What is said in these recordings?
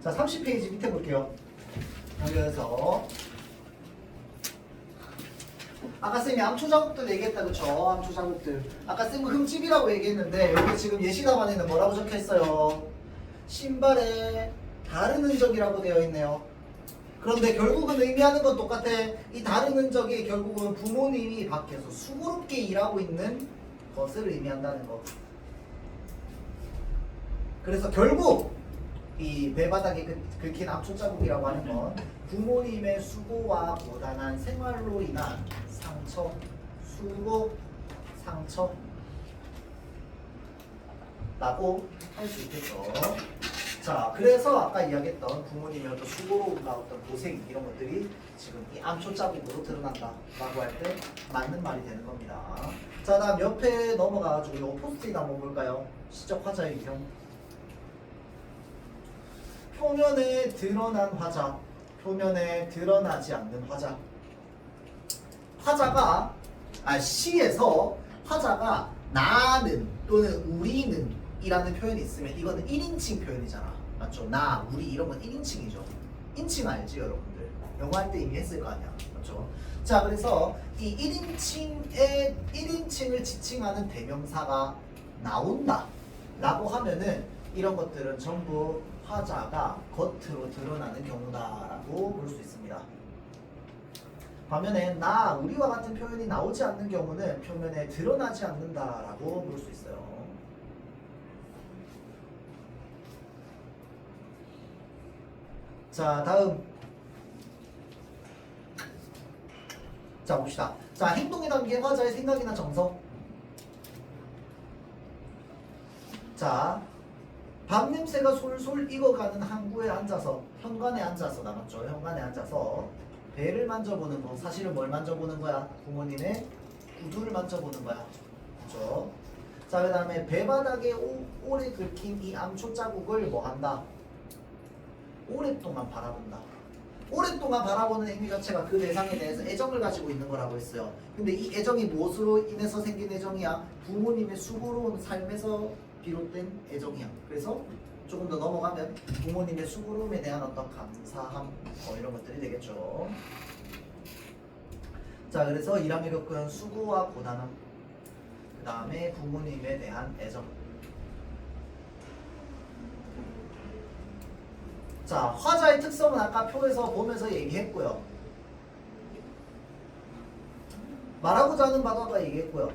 자, 30페이지 밑에 볼게요. 여기서 아까 쌤이 암초 자국들 얘기했다, 그쵸? 암초 자국들. 아까 쌤은 흠집이라고 얘기했는데 여기 지금 예시 답안에는 뭐라고 적혀 있어요? 신발에 다른 흔적이라고 되어 있네요. 그런데 결국은 의미하는 건 똑같아. 이 다른 흔적이 결국은 부모님이 밖에서 수고롭게 일하고 있는 것을 의미한다는 거. 그래서 결국 이 배바닥에 긁힌 암초 자국이라고 하는 건 부모님의 수고와 고단한 생활로 인한 상처, 수고, 상처라고 할 수 있겠죠. 자, 그래서 아까 이야기했던 부모님의 어떤 수고로움과 어떤 고생 이런 것들이 지금 이 암초 자국으로 드러난다라고 할 때 맞는 말이 되는 겁니다. 자, 다음 옆에 넘어가가지고 이 포스트잇 한번 볼까요? 시적 화자의 유형. 표면에 드러난 화자, 표면에 드러나지 않는 화자. 화자가 시에서 화자가 나는 또는 우리는 이라는 표현이 있으면 이거는 1인칭 표현이잖아. 맞죠? 나, 우리 이런 건 1인칭이죠. 인칭 알지 여러분들? 영어 할 때 이미 했을 거 아니야. 맞죠? 자, 그래서 이 1인칭을 지칭하는 대명사가 나온다 라고 하면은 이런 것들은 전부 화자가 겉으로 드러나는 경우다라고 볼 수 있습니다. 반면에 나, 우리와 같은 표현이 나오지 않는 경우는 표면에 드러나지 않는다라고 볼 수 있어요. 자, 다음. 자, 봅시다. 자, 행동에 담긴 화자의 생각이나 정서. 자, 밥 냄새가 솔솔 익어가는 항구에 앉아서, 현관에 앉아서 남았죠. 현관에 앉아서 배를 만져보는 거. 사실은 뭘 만져보는 거야? 부모님의 구두를 만져보는 거야. 그렇죠? 자, 그 다음에 배바닥에 오래 긁힌 이 암초 자국을 뭐 한다? 오랫동안 바라본다. 오랫동안 바라보는 행위 자체가 그 대상에 대해서 애정을 가지고 있는 거라고 했어요. 근데 이 애정이 무엇으로 인해서 생긴 애정이야? 부모님의 수고로운 삶에서 비롯된 애정이야. 그래서 조금 더 넘어가면 부모님의 수고로움에 대한 어떤 감사함 이런 것들이 되겠죠. 자, 그래서 일함에 겪은 수고와 고단함, 그 다음에 부모님에 대한 애정. 자, 화자의 특성은 아까 표에서 보면서 얘기했고요. 말하고자 하는 바도 아까 얘기했고요.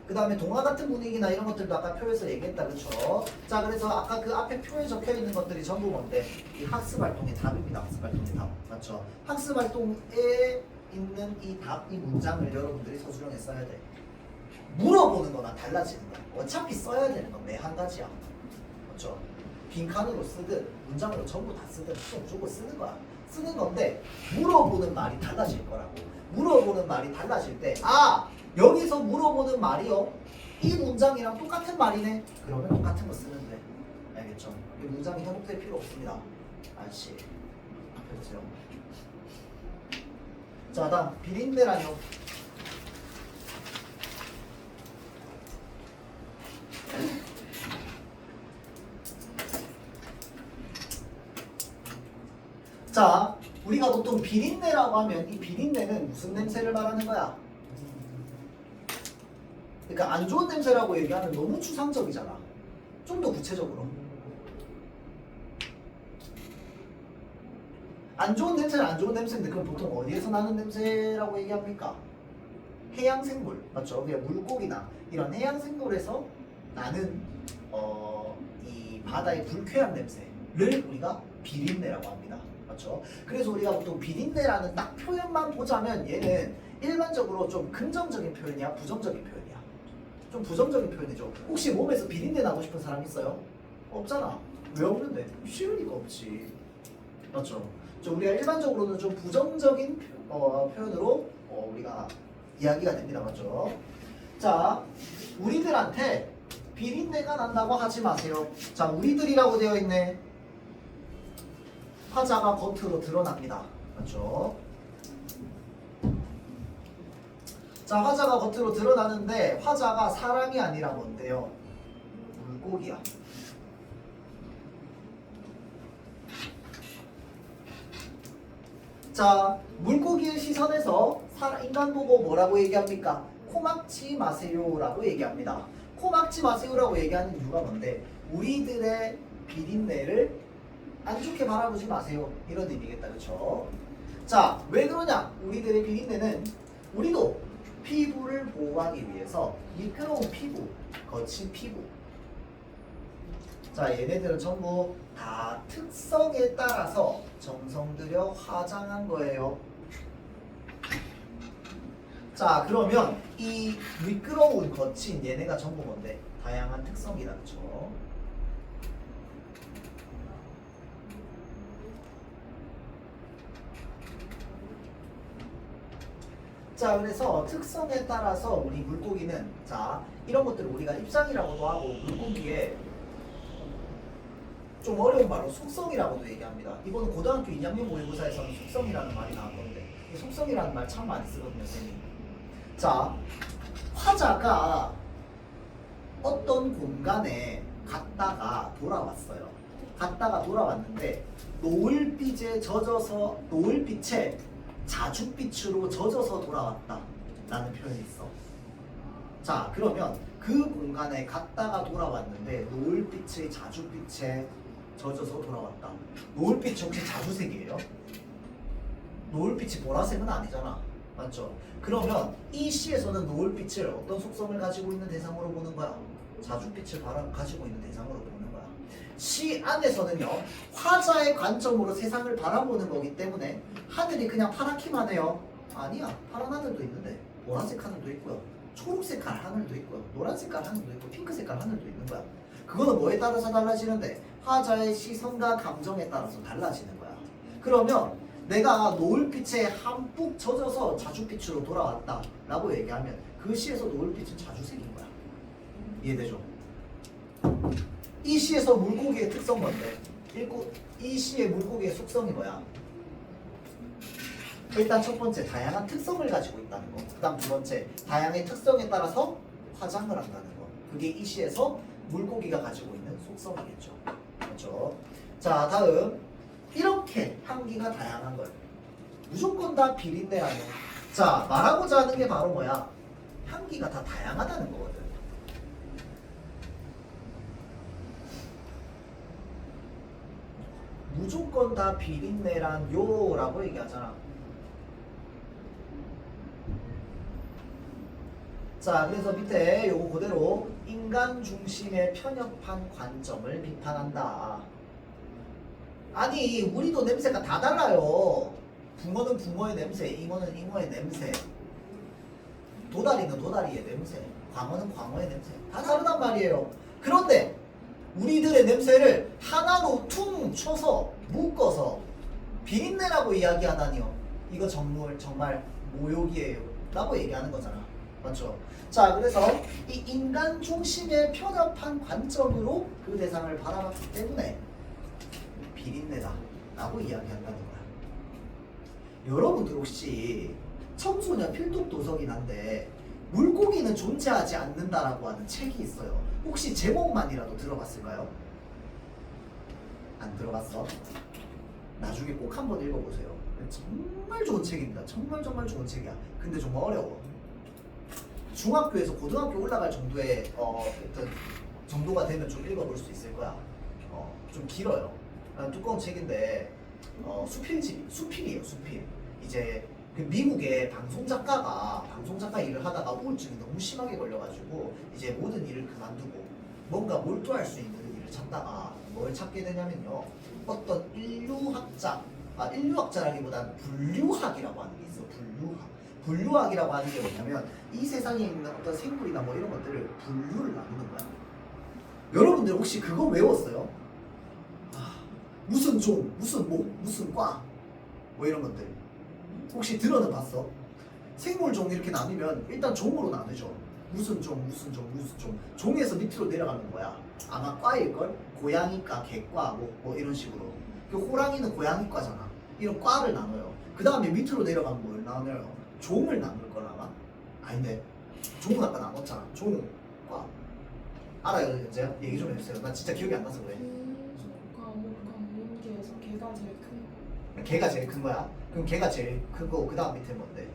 그 다음에 동화 같은 분위기나 이런 것들도 아까 표에서 얘기했다, 그쵸? 자, 그래서 아까 그 앞에 표에 적혀 있는 것들이 전부 뭔데? 이 학습 활동의 답입니다. 학습 활동의 답. 맞죠? 학습 활동에 있는 이 답, 이 문장을 여러분들이 서술형에 써야 돼. 물어보는 거나 달라지는 거야. 어차피 써야 되는 건 매 한 가지야. 맞죠? 빈칸으로 쓰든 문장으로 전부 다 쓰든 무조건 쓰는 거야. 쓰는 건데 물어보는 말이 달라질 거라고. 물어보는 말이 달라질 때 여기서 물어보는 말이요 이 문장이랑 똑같은 말이네. 그러면 똑같은 거 쓰면 돼. 알겠죠? 이 문장이 현혹될 필요 없습니다. 아저씨 앞에 보세요. 자, 다음 비린내라뇨. 자, 우리가 보통 비린내라고 하면 이 비린내는 무슨 냄새를 말하는 거야? 그러니까 안 좋은 냄새라고 얘기하면 너무 추상적이잖아. 좀 더 구체적으로. 안 좋은 냄새는 안 좋은 냄새인데 그럼 보통 어디에서 나는 냄새라고 얘기합니까? 해양생물, 맞죠? 그냥 물고기나 이런 해양생물에서 나는 이 바다의 불쾌한 냄새를 우리가 비린내라고 합니다. 맞죠? 그래서 우리가 보통 비린내라는 딱 표현만 보자면 얘는 일반적으로 좀 긍정적인 표현이야? 부정적인 표현이야? 좀 부정적인 표현이죠. 혹시 몸에서 비린내 나고 싶은 사람 있어요? 없잖아. 왜 없는데? 쉬우니까 없지. 맞죠? 우리가 일반적으로는 좀 부정적인 표현으로 우리가 이야기가 됩니다. 맞죠? 자, 우리들한테 비린내가 난다고 하지 마세요. 자, 우리들이라고 되어 있네. 화자가 겉으로 드러납니다. 맞죠? 자, 화자가 겉으로 드러나는데 화자가 사람이 아니라 뭔데요? 물고기야. 자, 물고기의 시선에서 인간 보고 뭐라고 얘기합니까? 코 막지 마세요라고 얘기합니다. 코 막지 마세요라고 얘기하는 이유가 뭔데? 우리들의 비린내를 안 좋게 바라보지 마세요. 이런 의미겠다. 그쵸? 자, 왜 그러냐? 우리들의 비린내는 우리도 피부를 보호하기 위해서 미끄러운 피부, 거친 피부. 자, 얘네들은 전부 다 특성에 따라서 정성 들여 화장한 거예요. 자, 그러면 이 미끄러운 거친 얘네가 전부 뭔데? 다양한 특성이다. 그쵸? 자, 그래서 특성에 따라서 우리 물고기는 자, 이런 것들을 우리가 입상이라고도 하고 물고기의 좀 어려운 말로 속성이라고도 얘기합니다. 이거는 고등학교 2학년 모의고사에서는 속성이라는 말이 나왔던데 이 속성이라는 말 참 많이 쓰거든요, 쌤이. 자, 화자가 어떤 공간에 갔다가 돌아왔어요. 갔다가 돌아왔는데 노을빛에 젖어서 노을빛에 자줏빛으로 젖어서 돌아왔다 라는 표현이 있어. 자, 그러면 그 공간에 갔다가 돌아왔는데 노을빛의 자줏빛에 젖어서 돌아왔다. 노을빛이 혹시 자주색이에요? 노을빛이 보라색은 아니잖아. 맞죠? 그러면 이 시에서는 노을빛을 어떤 속성을 가지고 있는 대상으로 보는 거야? 자줏빛을 가지고 있는 대상으로 보는 거야. 시 안에서는요, 화자의 관점으로 세상을 바라보는 거기 때문에 하늘이 그냥 파랗기만 해요. 아니야. 파란 하늘도 있는데 보라색 하늘도 있고요, 초록색깔 하늘도 있고요, 노란색깔 하늘도 있고, 핑크색깔 하늘도 있는 거야. 그거는 뭐에 따라서 달라지는데? 화자의 시선과 감정에 따라서 달라지는 거야. 그러면 내가 노을빛에 한뿍 젖어서 자줏빛으로 돌아왔다 라고 얘기하면 그 시에서 노을빛은 자주색인 거야. 이해되죠? 이 시에서 물고기의 특성 뭔데? 이 시의 물고기의 속성이 뭐야? 일단 첫 번째, 다양한 특성을 가지고 있다는 거. 그 다음 두 번째, 다양한 특성에 따라서 화장을 한다는 거. 그게 이 시에서 물고기가 가지고 있는 속성이겠죠. 그렇죠? 자, 다음, 이렇게 향기가 다양한 거예요. 무조건 다 비린내 아니야. 자, 말하고자 하는 게 바로 뭐야? 향기가 다 다양하다는 거거든. 무조건 다 비린내란 요라고 얘기하잖아. 자, 그래서 밑에 요거 그대로 인간 중심의 편협한 관점을 비판한다. 아니, 우리도 냄새가 다 달라요. 붕어는 붕어의 냄새, 잉어는 잉어의 냄새, 도다리는 도다리의 냄새, 광어는 광어의 냄새, 다 다르단 말이에요. 그런데 우리들의 냄새를 하나로 퉁 쳐서 묶어서 비린내라고 이야기하다니요. 이거 정말 모욕이에요 라고 얘기하는 거잖아. 맞죠? 자, 그래서 이 인간 중심의 편협한 관점으로 그 대상을 바라봤기 때문에 비린내다 라고 이야기한다는 거야. 여러분들 혹시 청소년 필독 도서긴 한데 물고기는 존재하지 않는다라고 하는 책이 있어요. 혹시 제목만이라도 들어봤을까요? 안 들어봤어? 나중에 꼭 한번 읽어보세요. 정말 좋은 책입니다. 정말 좋은 책이야. 근데 정말 어려워. 중학교에서 고등학교 올라갈 정도의 어떤 정도가 되면 좀 읽어볼 수 있을 거야. 좀 길어요. 두꺼운 책인데 수필이에요. 수필. 이제 그 미국의 방송 작가 일을 하다가 우울증이 너무 심하게 걸려가지고 이제 모든 일을 그만두고 뭔가 몰두할 수 있는 일을 찾다가 뭘 찾게 되냐면요, 어떤 인류학자라기보다는 분류학이라고 하는 게 있어. 분류학이라고 하는 게 뭐냐면 이 세상에 있는 어떤 생물이나 뭐 이런 것들을 분류를 나누는 거야. 여러분들 혹시 그거 외웠어요? 무슨 종, 무슨 목, 무슨 과, 뭐 이런 것들 혹시 들어는 봤어? 생물종 이렇게 나누면 일단 종으로 나누죠. 무슨 종, 무슨 종, 무슨 종. 종에서 밑으로 내려가는 거야. 아마 과일걸? 고양이과, 개과, 뭐 이런 식으로. 그 호랑이는 고양이과잖아. 이런 과를 나눠요. 그 다음에 밑으로 내려가면 뭘 나눠요? 종을 나눌 걸 아마? 아닌데 종은 아까 나눴잖아. 종, 과. 알아요, 현재? 얘기 좀 해주세요. 나 진짜 기억이 안 나서 그래. 과목에서 개가 제일 큰 거. 걔가 제일 큰 거야. 그럼 걔가 제일 크고 그 다음 밑에 뭔데?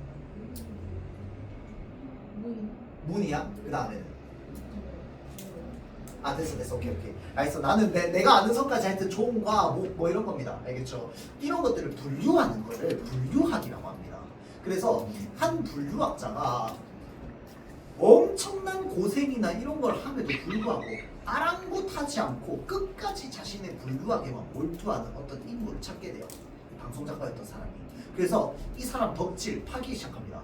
문이야? 그 다음에는? 아 됐어 오케이 알겠어. 나는 내가 아는 선까지 하여튼 종과 뭐 이런 겁니다. 알겠죠? 이런 것들을 분류하는 거를 분류학이라고 합니다. 그래서 한 분류학자가 엄청난 고생이나 이런 걸 함에도 불구하고 아랑곳하지 않고 끝까지 자신의 분류학에만 몰두하는 어떤 인물을 찾게 돼요. 방송작가였던 사람이. 그래서 이 사람 덕질 파기 시작합니다.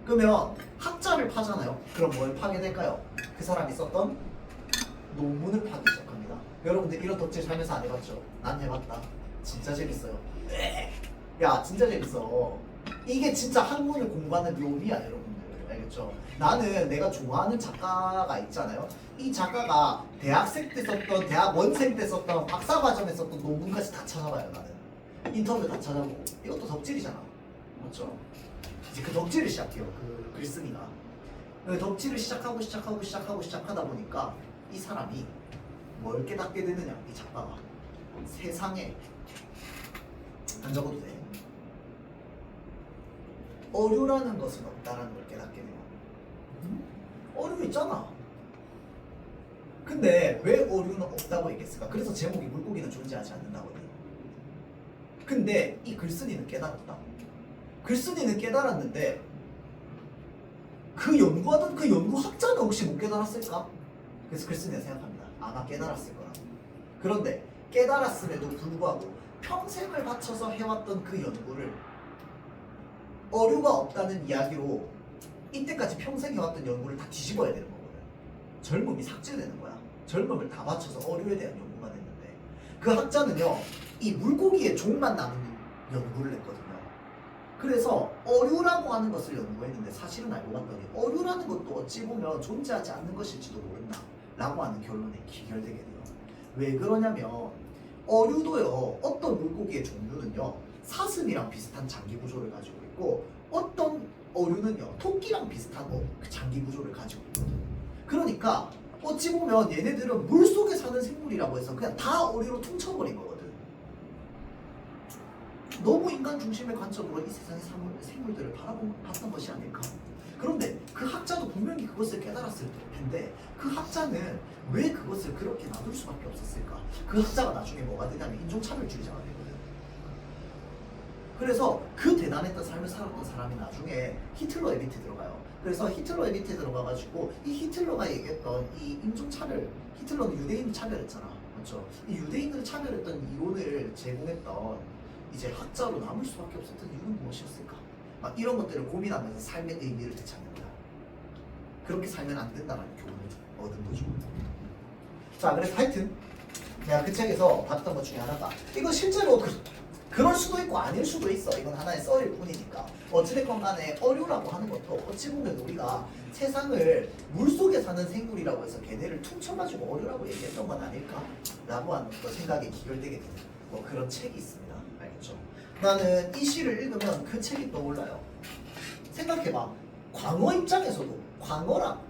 그러면 학자를 파잖아요. 그럼 뭘 파게 될까요? 그 사람이 썼던 논문을 파기 시작합니다. 여러분들 이런 덕질 살면서 안 해봤죠? 난 해봤다. 진짜 재밌어요. 야 진짜 재밌어. 이게 진짜 학문을 공부하는 묘미야 여러분들. 알겠죠? 나는 내가 좋아하는 작가가 있잖아요. 이 작가가 대학생 때 썼던, 대학 원생 때 썼던, 박사과정에 썼던 논문까지 다 찾아봐요. 나는 인터뷰 다 찾아보고. 이것도 덕질이잖아. 맞죠? 이제 그 덕질을 시작해요. 그 글쓴이가. 그 덕질을 시작하다 보니까 이 사람이 뭘 깨닫게 되느냐, 이 작가가. 세상에 안 적어도 돼. 어류라는 것은 없다라는 걸 깨닫게 돼요. 어류 있잖아. 근데 왜 어류는 없다고 얘기했을까? 그래서 제목이 물고기는 존재하지 않는다거든. 근데 이 글쓴이는 깨달았다. 글쓴이는 깨달았는데 그 연구하던 그 연구학자는 혹시 못 깨달았을까? 그래서 글쓴이가 생각합니다. 아마 깨달았을 거라. 그런데 깨달았음에도 불구하고 평생을 바쳐서 해왔던 그 연구를 어류가 없다는 이야기로 이때까지 평생 해왔던 연구를 다 뒤집어야 되는 거거든. 젊음이 삭제되는 거야. 젊음을 다 바쳐서 어류에 대한 연구가 됐는데 그 학자는요 이 물고기의 종만 남은 연구를 했거든요. 그래서 어류라고 하는 것을 연구했는데 사실은 알고 봤더니 어류라는 것도 어찌 보면 존재하지 않는 것일지도 모른다 라고 하는 결론에 기결되게 돼요. 왜 그러냐면 어류도요 어떤 물고기의 종류는요 사슴이랑 비슷한 장기 구조를 가지고 있고 어떤 어류는요 토끼랑 비슷한 장기 구조를 가지고 있거든. 그러니까 어찌 보면 얘네들은 물속에 사는 생물이라고 해서 그냥 다 어류로 퉁쳐버린 거거든. 너무 인간 중심의 관점으로 이 세상의 생물들을 봤던 것이 아닐까. 그런데 그 학자도 분명히 그것을 깨달았을 텐데 그 학자는 왜 그것을 그렇게 놔둘 수밖에 없었을까. 그 학자가 나중에 뭐가 되냐면 인종차별주의자가 되거든. 그래서 그 대단했던 삶을 살았던 사람이 나중에 히틀러의 밑에 들어가요. 그래서 히틀러의 밑에 들어가가지고 이 히틀러가 얘기했던 이 인종차별, 히틀러는 유대인을 차별했잖아. 맞죠? 이 유대인을 차별했던 이론을 제공했던 이제 학자로 남을 수밖에 없었던 이유는 무엇이었을까? 막 이런 것들을 고민하면서 삶의 의미를 되찾는 거야. 그렇게 살면 안 된다는 교훈을 얻은 거죠. 자, 그래서 하여튼 내가 그 책에서 봤던 것 중에 하나가 이거 실제로 그럴 수도 있고 아닐 수도 있어. 이건 하나의 썰일 뿐이니까. 어찌됐건 간에 어류라고 하는 것도 어찌 보면 우리가 세상을 물속에 사는 생물이라고 해서 걔네를 퉁쳐가지고 어류라고 얘기했던 건 아닐까? 라고 하는 또 생각이 기결되게 되는 뭐 그런 책이 있습니다. 알겠죠? 나는 이 시를 읽으면 그 책이 떠올라요. 생각해봐. 광어 입장에서도 광어랑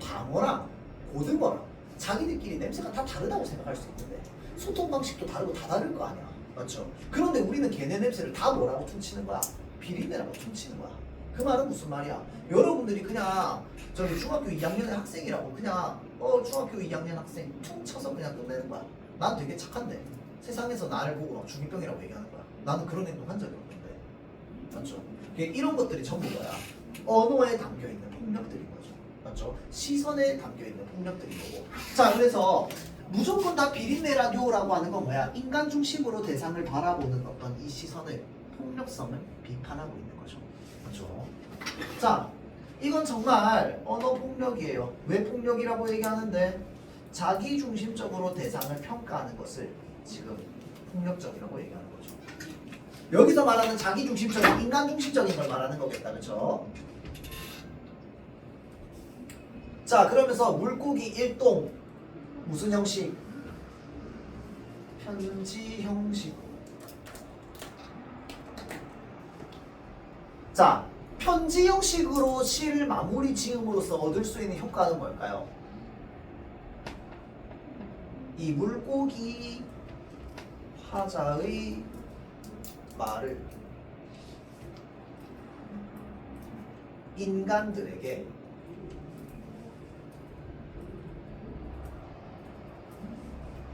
방어랑 고등어랑 자기들끼리 냄새가 다 다르다고 생각할 수 있는데 소통 방식도 다르고 다 다를 거 아니야. 맞죠? 그런데 우리는 걔네 냄새를 다 뭐라고 퉁치는 거야? 비린내라고 퉁치는 거야. 그 말은 무슨 말이야? 여러분들이 그냥 저기 중학교 2학년의 학생이라고 그냥 중학교 2학년 학생 퉁쳐서 그냥 끝내는 거야. 난 되게 착한데 세상에서 나를 보고 막 중이병이라고 얘기하는 거야. 나는 그런 행동 한 적이 없는데. 맞죠? 이런 것들이 전부 뭐야? 언어에 담겨있는 폭력들인 거죠. 맞죠? 시선에 담겨있는 폭력들인 거고. 자, 그래서 무조건 다 비린내라뇨라고 하는 건 뭐야? 인간 중심으로 대상을 바라보는 어떤 이 시선을, 폭력성을 비판하고 있는 거죠. 그렇죠? 자, 이건 정말 언어 폭력이에요. 왜 폭력이라고 얘기하는데 자기 중심적으로 대상을 평가하는 것을 지금 폭력적이라고 얘기하는 거죠. 여기서 말하는 자기 중심적인, 인간 중심적인 걸 말하는 거겠다. 그렇죠? 자, 그러면서 물고기 일동 무슨 형식? 편지 형식. 자, 편지 형식으로 시를 마무리 지음으로써 얻을 수 있는 효과는 뭘까요? 이 물고기 화자의 말을 인간들에게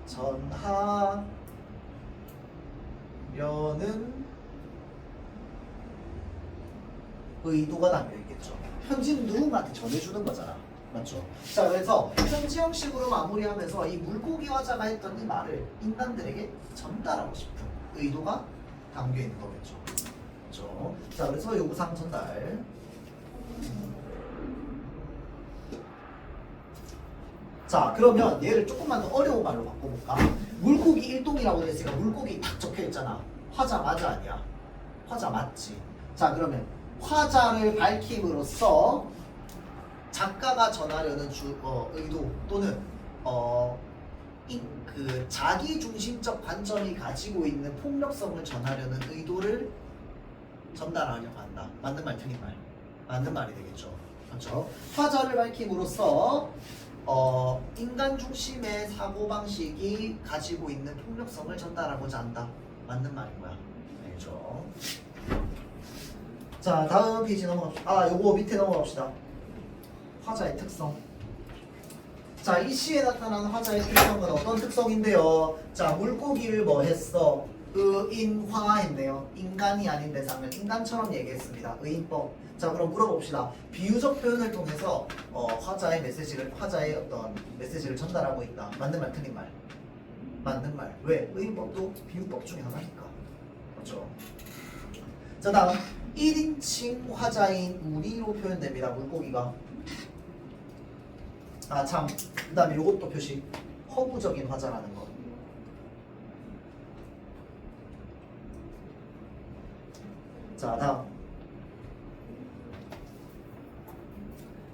전하려는 의도가 담겨 있겠죠. 편지는 누군가한테 전해주는 거잖아. 맞죠? 자, 그래서 편지 형식으로 마무리하면서 이 물고기 화자가 했던 이 말을 인간들에게 전달하고 싶은 의도가 담겨 있는 거겠죠. 그렇죠? 자, 그래서 요구사항 전달. 자, 그러면 얘를 조금만 더 어려운 말로 바꿔볼까? 물고기 일동이라고 되어 있으니까 물고기 딱 적혀 있잖아. 화자 맞아 아니야? 화자 맞지? 자, 그러면 화자를 밝힘으로써 작가가 전하려는 의도 또는 그 자기 중심적 관점이 가지고 있는 폭력성을 전하려는 의도를 전달하려고 한다. 맞는 말, 틀린 말? 맞는 말이 되겠죠. 그렇죠? 화자를 밝힘으로써 인간 중심의 사고방식이 가지고 있는 폭력성을 전달하고자 한다. 맞는 말인 거야. 알죠? 자, 다음 페이지 넘어갑시다. 요거 밑에 넘어갑시다. 화자의 특성. 자, 이 시에 나타나는 화자의 특성은 어떤 특성인데요? 자, 물고기를 뭐 했어? 의인화했네요. 인간이 아닌 대상을 인간처럼 얘기했습니다. 의인법. 자, 그럼 물어봅시다. 비유적 표현을 통해서 화자의 어떤 메시지를 전달하고 있다. 맞는 말, 틀린 말? 맞는 말. 왜? 의인법도 비유법 중에 하나니까. 그렇죠? 자, 다음 1인칭 화자인 우리로 표현됩니다. 물고기가. 참. 그 다음에 요것도 표시. 허구적인 화자라는 거. 자, 다음.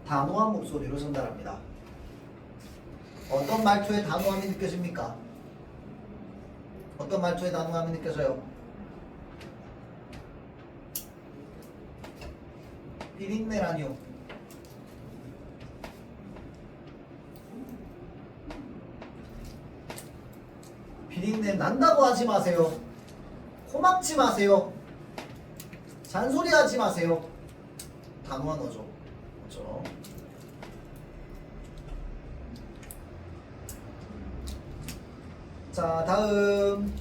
단호한 목소리로 전달합니다. 어떤 말투에 단호함이 느껴집니까? 어떤 말투에 단호함이 느껴져요? 비린내라뇨. 비린내 난다고 하지 마세요. 고막지 마세요. 잔소리하지 마세요. 단호한 어조. 그렇죠? 자, 다음.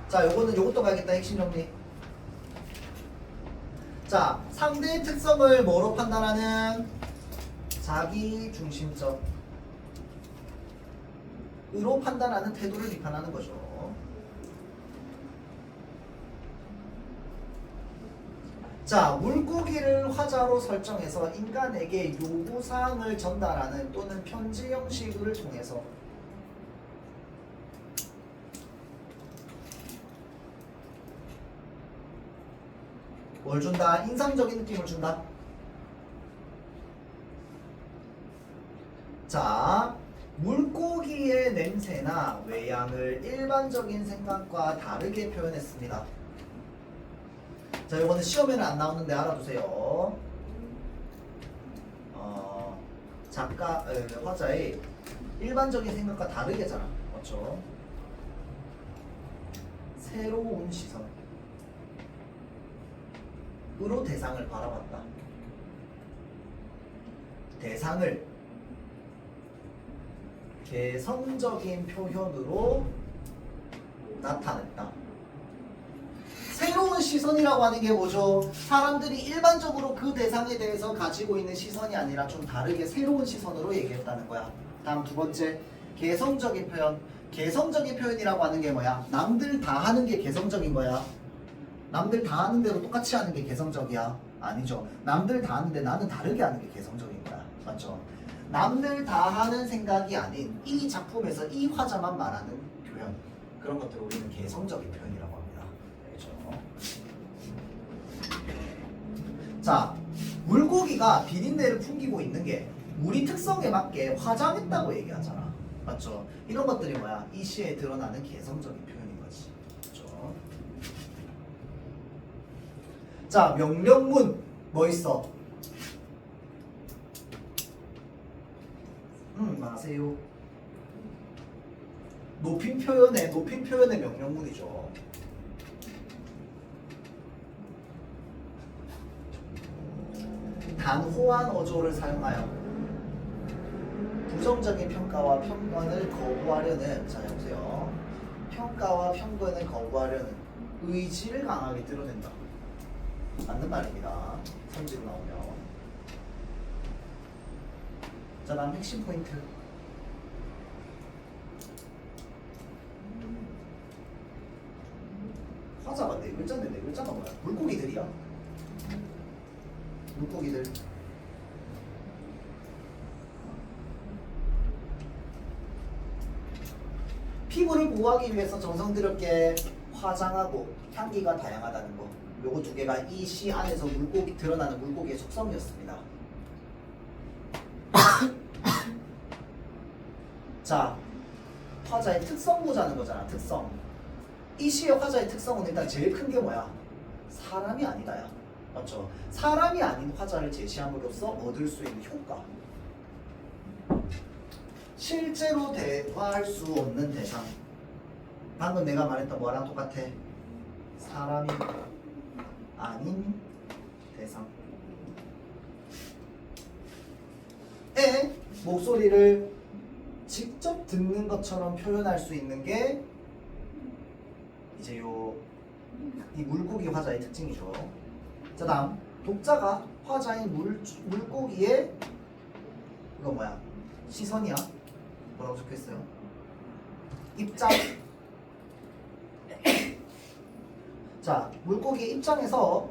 자, 요것도 가야겠다. 핵심 정리. 자, 상대의 특성을 뭐로 판단하는? 자기 중심적 으로 판단하는 태도를 비판하는 거죠. 자, 물고기를 화자로 설정해서 인간에게 요구사항을 전달하는 또는 편지 형식을 통해서 뭘 준다? 인상적인 느낌을 준다. 자, 물고기의 냄새나 외양을 일반적인 생각과 다르게 표현했습니다. 자, 이거는 시험에는 안 나오는데 알아두세요. 화자의 일반적인 생각과 다르게잖아. 그렇죠? 새로운 시선으로 대상을 바라봤다. 대상을 개성적인 표현으로 나타냈다. 새로운 시선이라고 하는 게 뭐죠? 사람들이 일반적으로 그 대상에 대해서 가지고 있는 시선이 아니라 좀 다르게 새로운 시선으로 얘기했다는 거야. 다음 두 번째, 개성적인 표현. 개성적인 표현이라고 하는 게 뭐야? 남들 다 하는 게 개성적인 거야. 남들 다 하는 대로 똑같이 하는 게 개성적이야? 아니죠. 남들 다 하는데 나는 다르게 하는 게 개성적인 거야. 맞죠? 남들 다 하는 생각이 아닌 이 작품에서 이 화자만 말하는 표현, 그런 것들을 우리는 개성적인 표현이라고 합니다. 알죠? 자, 물고기가 비린내를 풍기고 있는 게 우리 특성에 맞게 화장했다고 얘기하잖아. 맞죠? 이런 것들이 뭐야? 이 시에 드러나는 개성적인 표현인 거지. 그렇죠? 자, 명령문 뭐 있어? 마세요. 높임 표현의 명령문이죠. 단호한 어조를 사용하여 부정적인 평가와 편견을 거부하려는, 자 여보세요, 평가와 편견을 거부하려는 의지를 강하게 드러낸다. 맞는 말입니다. 성질로 나오면. 자, 다음 핵심 포인트. 화자가 네 글자인데 네 글자가 뭐야? 물고기들이야. 물고기들. 피부를 보호하기 위해서 정성스럽게 화장하고 향기가 다양하다는 거. 요거 두 개가 이 시 안에서 물고기 드러나는 물고기의 속성이었습니다. 자, 화자의 특성 보자는 거잖아. 특성. 이 시의 화자의 특성은 일단 제일 큰 게 뭐야? 사람이 아니다야. 맞죠? 사람이 아닌 화자를 제시함으로써 얻을 수 있는 효과. 실제로 대화할 수 없는 대상. 방금 내가 말했던 뭐랑 똑같아? 사람이 아닌 대상. 에 목소리를 직접 듣는 것처럼 표현할 수 있는 게 이제 이 물고기 화자의 특징이죠. 자, 다음 독자가 화자인 물고기의 이거 뭐야? 시선이야? 뭐라고 적혀있어요? 입장. 자, 물고기의 입장에서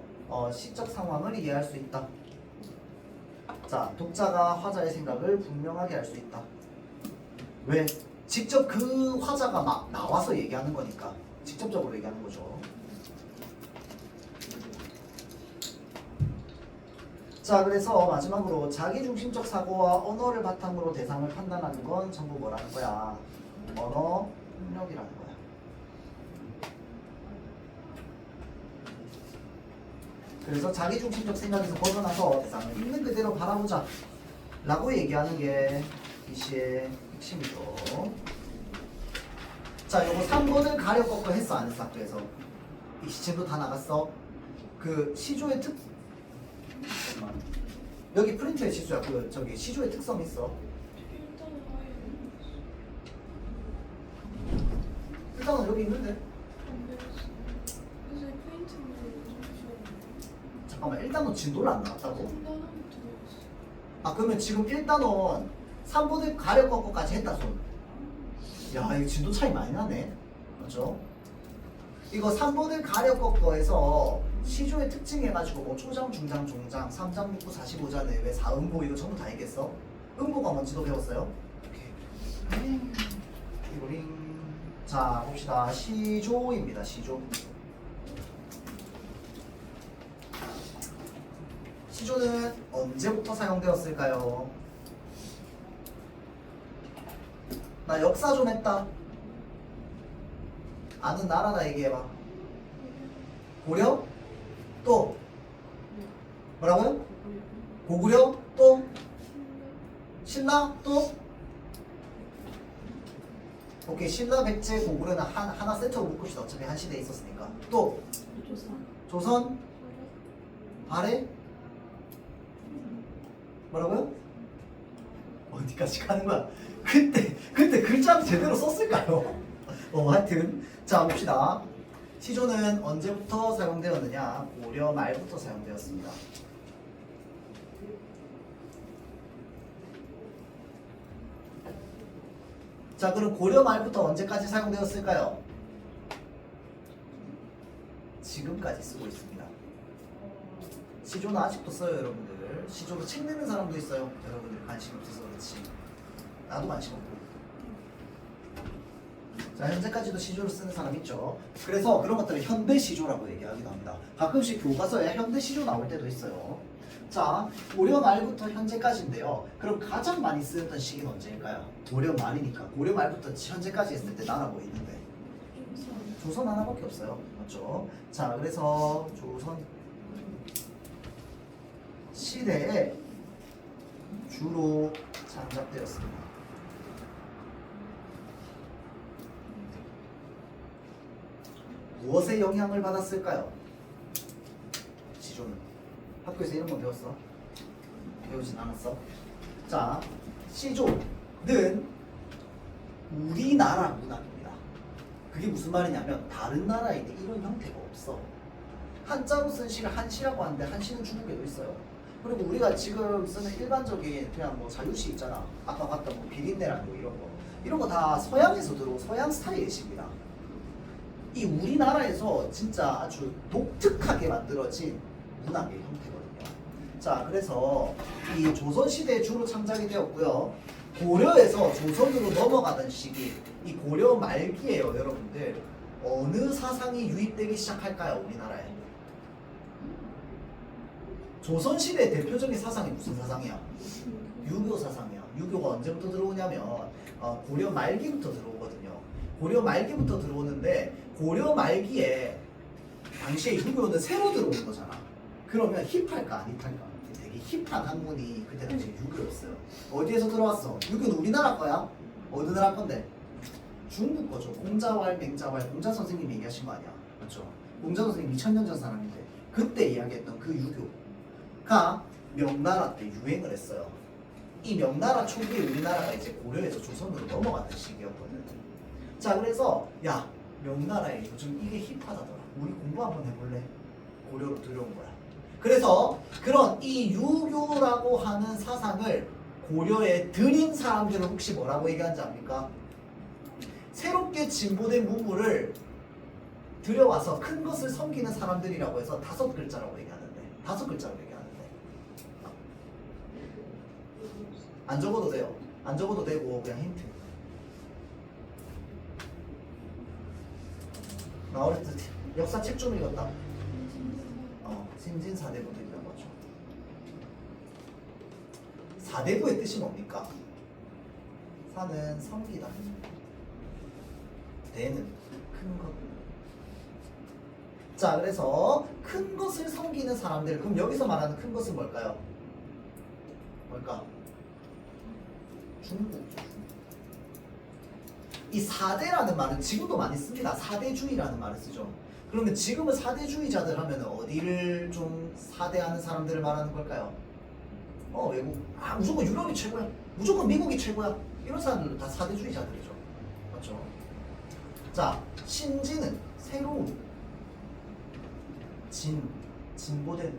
시적 상황을 이해할 수 있다. 자, 독자가 화자의 생각을 분명하게 알 수 있다. 왜? 직접 그 화자가 막 나와서 얘기하는 거니까 직접적으로 얘기하는 거죠. 자, 그래서 마지막으로 자기중심적 사고와 언어를 바탕으로 대상을 판단하는 건 전부 뭐라는 거야? 언어 능력이라는 거야. 그래서 자기중심적 생각에서 벗어나서 대상을 있는 그대로 바라보자 라고 얘기하는 게 이 시의 핵심이죠. 자, 요거 3번을 가려 꺾어 했어 안 했어? 학교에서 이 시체도 다 나갔어. 그 시조의 잠깐만. 여기 프린트의 시조야. 그 저기 시조의 특성 있어. 일단은 여기 있는데. 잠깐만, 1단원 진도를 안 나왔다고? 아, 그러면 지금 1단원 3번을 가려 꺾어까지 했다 손. 야, 이거 진도 차이 많이 나네. 맞죠? 이거 3번을 가려 꺾어에서 시조의 특징 해가지고 뭐 초장, 중장, 종장, 3장, 6부, 45자 내외, 4음보 이거 전부 다 했겠어? 음보가 뭔지도 배웠어요? 오케이. 띠로링. 자, 봅시다. 시조입니다. 시조. 시조는 언제부터 사용되었을까요? 나 역사 좀 했다. 아는 나라나 얘기해봐. 고려? 또? 뭐라고요? 고구려? 또? 신라? 또? 오케이, 신라, 백제, 고구려는 하나 세트로 묶읍시다. 어차피 한 시대에 있었으니까. 또? 조선? 아래? 뭐라고요? 어디까지 가는 거야? 그때 글자를 제대로 썼을까요? 하여튼 자, 봅시다. 시조는 언제부터 사용되었느냐? 고려 말부터 사용되었습니다. 자, 그럼 고려 말부터 언제까지 사용되었을까요? 지금까지 쓰고 있습니다. 시조는 아직도 써요, 여러분들. 시조로 책 내는 사람도 있어요. 여러분들 관심 없어서 그렇지. 나도 관심 없고. 자, 현재까지도 시조를 쓰는 사람 있죠. 그래서 그런 것들을 현대 시조라고 얘기하기도 합니다. 가끔씩 교과서에 현대 시조 나올 때도 있어요. 자, 고려 말부터 현재까지인데요. 그럼 가장 많이 쓰였던 시기는 언제일까요? 고려 말이니까. 고려 말부터 현재까지 했을 때 나라 뭐 있는데? 조선 하나밖에 없어요. 맞죠? 자, 그래서 조선 시대에 주로 장작되었습니다. 무엇에 영향을 받았을까요? 시조는 학교에서 이런 거 배웠어? 배우진 않았어? 자, 시조는 우리나라 문학입니다. 그게 무슨 말이냐면 다른 나라에는 이런 형태가 없어. 한자로 쓴 시를 한시라고 하는데 한시는 중국에도 있어요. 그리고 우리가 지금 쓰는 일반적인 그냥 뭐 자유시 있잖아. 아까 봤던 뭐 비린내라고 이런 거 다 서양에서 들어온 서양 스타일의 시입니다. 이 우리나라에서 진짜 아주 독특하게 만들어진 문학의 형태거든요. 자, 그래서 이 조선시대에 주로 창작이 되었고요. 고려에서 조선으로 넘어가던 시기, 이 고려 말기에요, 여러분들. 어느 사상이 유입되기 시작할까요, 우리나라에? 조선시대의 대표적인 사상이 무슨 사상이야? 유교 사상이야. 유교가 언제부터 들어오냐면 고려 말기부터 들어오거든요. 고려 말기부터 들어오는데 고려 말기에 당시에 유교는 새로 들어온 거잖아. 그러면 힙할까 안 힙할까? 되게 힙한 학문이 그때 당시에 유교였어요. 어디에서 들어왔어? 유교는 우리나라 거야? 어느 나라 건데? 중국 거죠. 공자왈, 맹자왈, 공자 선생님 얘기하신 거 아니야? 맞죠? 공자 선생님 2000년 전 사람인데 그때 이야기했던 그 유교가 명나라 때 유행을 했어요. 이 명나라 초기에 우리나라가 이제 고려에서 조선으로 넘어가는 시기였거든. 자, 그래서 야, 명나라에 요즘 이게 힙하다더라. 우리 공부 한번 해볼래? 고려로 들여온 거야. 그래서 그런 이 유교라고 하는 사상을 고려에 들인 사람들은 혹시 뭐라고 얘기하는지 압니까? 새롭게 진보된 문물을 들여와서 큰 것을 섬기는 사람들이라고 해서 5글자라고 얘기하는데 5글자로 얘기하는데 안 적어도 돼요. 안 적어도 되고 그냥 힌트. 나 어릴 때 역사책 좀 읽었다. 신진사대부들이라고 하죠. 사대부의 뜻이 뭡니까? 사는 섬기다. 대는 큰 것. 자, 그래서 큰 것을 섬기는 사람들. 그럼 여기서 말하는 큰 것은 뭘까요? 뭘까? 중국. 이 사대라는 말은 지금도 많이 씁니다. 사대주의라는 말을 쓰죠. 그러면 지금은 사대주의자들 하면 어디를 좀 사대하는 사람들을 말하는 걸까요? 외국. 무조건 유럽이 최고야. 무조건 미국이 최고야. 이런 사람들도 다 사대주의자들이죠. 맞죠? 자, 신진은 새로운, 진보된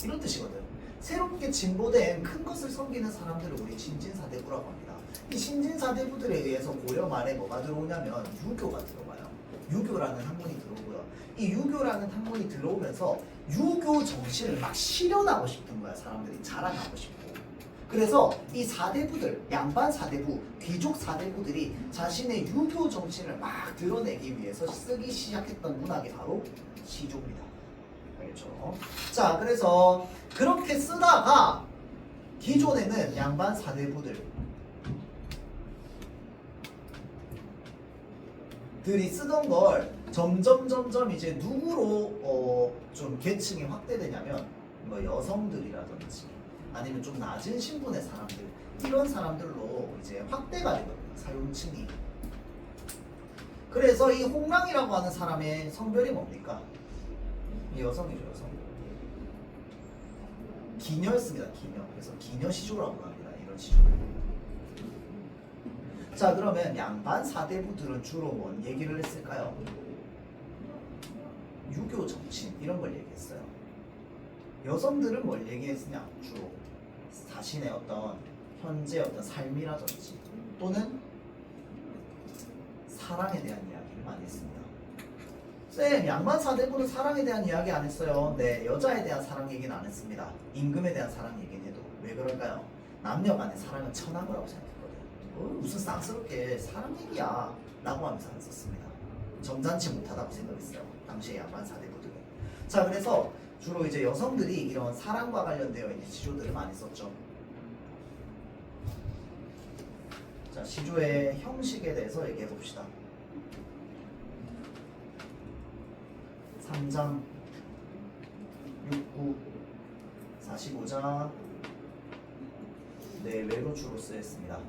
이런 뜻이거든. 새롭게 진보된 큰 것을 섬기는 사람들을 우리 신진사대부라고 합니다. 이 신진사대부들에 의해서 고려 말에 뭐가 들어오냐면 유교가 들어와요. 유교라는 학문이 들어오고요. 이 유교라는 학문이 들어오면서 유교 정신을 막 실현하고 싶은 거야. 사람들이 자랑하고 싶고. 그래서 이 사대부들, 양반 사대부, 귀족 사대부들이 자신의 유교 정신을 막 드러내기 위해서 쓰기 시작했던 문학이 바로 시조입니다. 알겠죠? 자, 그래서 그렇게 쓰다가 기존에는 양반 사대부들이 쓰던 걸 점점 이제 누구로 좀 계층이 확대되냐면 뭐 여성들이라든지 아니면 좀 낮은 신분의 사람들, 이런 사람들로 이제 확대가 되거든요, 사용층이. 그래서 이 홍랑이라고 하는 사람의 성별이 뭡니까? 이 여성이죠, 여성. 기녀였습니다, 기녀. 그래서 기녀시조라고 합니다, 이런 시조를. 자, 그러면 양반 사대부들은 주로 뭔 얘기를 했을까요? 유교 정신 이런 걸 얘기했어요. 여성들은 뭘 얘기했으냐? 주로 자신의 어떤 현재 어떤 삶이라든지 또는 사랑에 대한 이야기를 많이 했습니다. 쌤, 양반 사대부는 사랑에 대한 이야기 안 했어요. 네, 여자에 대한 사랑 얘기는 안 했습니다. 임금에 대한 사랑 얘기는 해도. 왜 그럴까요? 남녀 간의 사랑은 천한 거라고 생각했거든요. 무슨 쌍스럽게 사랑 얘기야 라고 하면서 안 썼습니다. 점잖지 못하다고 생각했어요, 당시의 양반 사대부들은. 자, 그래서 주로 이제 여성들이 이런 사랑과 관련되어 있는 시조들을 많이 썼죠. 자, 시조의 형식에 대해서 얘기해 봅시다. 3장 6구 45자 내외로 주로 쓰였습니다.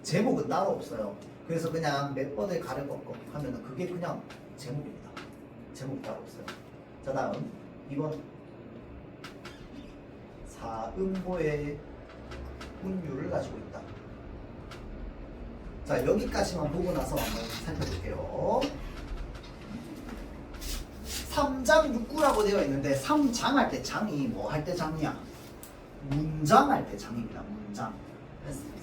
제목은 따로 없어요. 그래서 그냥 몇 번을 가려 꺾고 하면은 그게 그냥 제목입니다. 제목 따로 없어요. 자, 다음 2번. 사음보의 운율을 가지고 있다. 자, 여기까지만 보고 나서 한번 살펴볼게요. 3장 6구라고 되어 있는데 3장 할 때 장이 뭐 할 때 장이야? 문장 할 때 장입니다. 문장.